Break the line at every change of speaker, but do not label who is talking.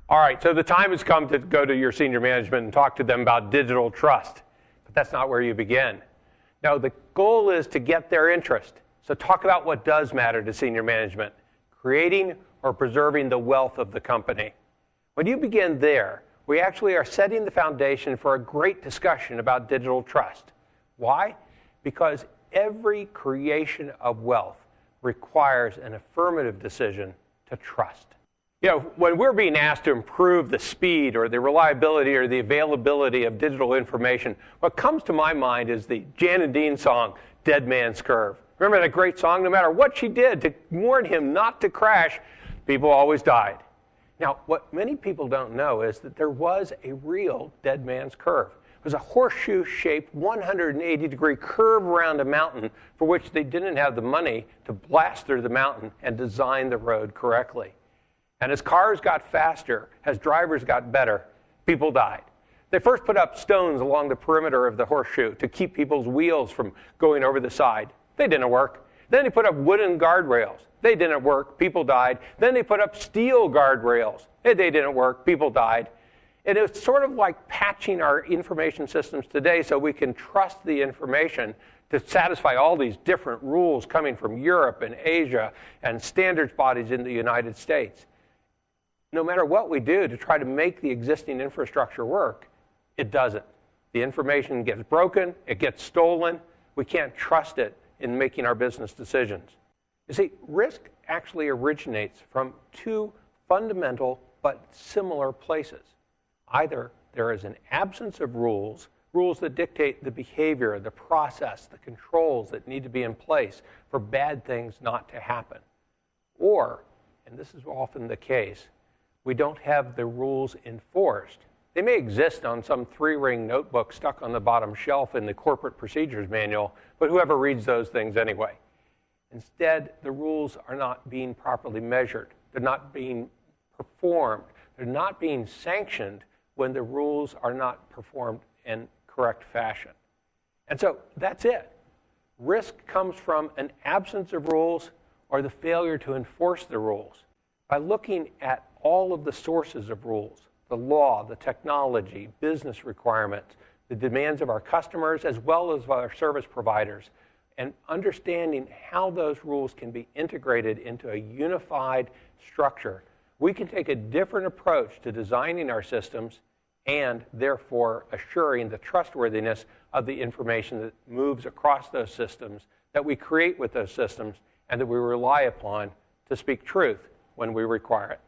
All right, so the time has come to go to your senior management and talk to them about digital trust. But that's not where you begin. No, the goal is to get their interest. So talk about what does matter to senior management, creating or preserving the wealth of the company. When you begin there, we actually are setting the foundation for a great discussion about digital trust. Why? Because every creation of wealth requires an affirmative decision to trust. You know, when we're being asked to improve the speed or the reliability or the availability of digital information, what comes to my mind is the Jan and Dean song, Dead Man's Curve. Remember that great song? No matter what she did to warn him not to crash, people always died. Now, what many people don't know is that there was a real dead man's curve. It was a horseshoe-shaped 180-degree curve around a mountain for which they didn't have the money to blast through the mountain and design the road correctly. And as cars got faster, as drivers got better, people died. They first put up stones along the perimeter of the horseshoe to keep people's wheels from going over the side. They didn't work. Then they put up wooden guardrails. They didn't work. People died. Then they put up steel guardrails. They didn't work. People died. And it's sort of like patching our information systems today so we can trust the information to satisfy all these different rules coming from Europe and Asia and standards bodies in the United States. No matter what we do to try to make the existing infrastructure work, it doesn't. The information gets broken, it gets stolen, we can't trust it in making our business decisions. You see, risk actually originates from two fundamental but similar places. Either there is an absence of rules that dictate the behavior, the process, the controls that need to be in place for bad things not to happen. Or, and this is often the case, we don't have the rules enforced. They may exist on some 3-ring notebook stuck on the bottom shelf in the corporate procedures manual, but whoever reads those things anyway? Instead, the rules are not being properly measured. They're not being performed. They're not being sanctioned when the rules are not performed in correct fashion. And so that's it. Risk comes from an absence of rules or the failure to enforce the rules. By looking at all of the sources of rules, the law, the technology, business requirements, the demands of our customers as well as of our service providers, and understanding how those rules can be integrated into a unified structure, we can take a different approach to designing our systems and therefore assuring the trustworthiness of the information that moves across those systems, that we create with those systems, and that we rely upon to speak truth when we require it.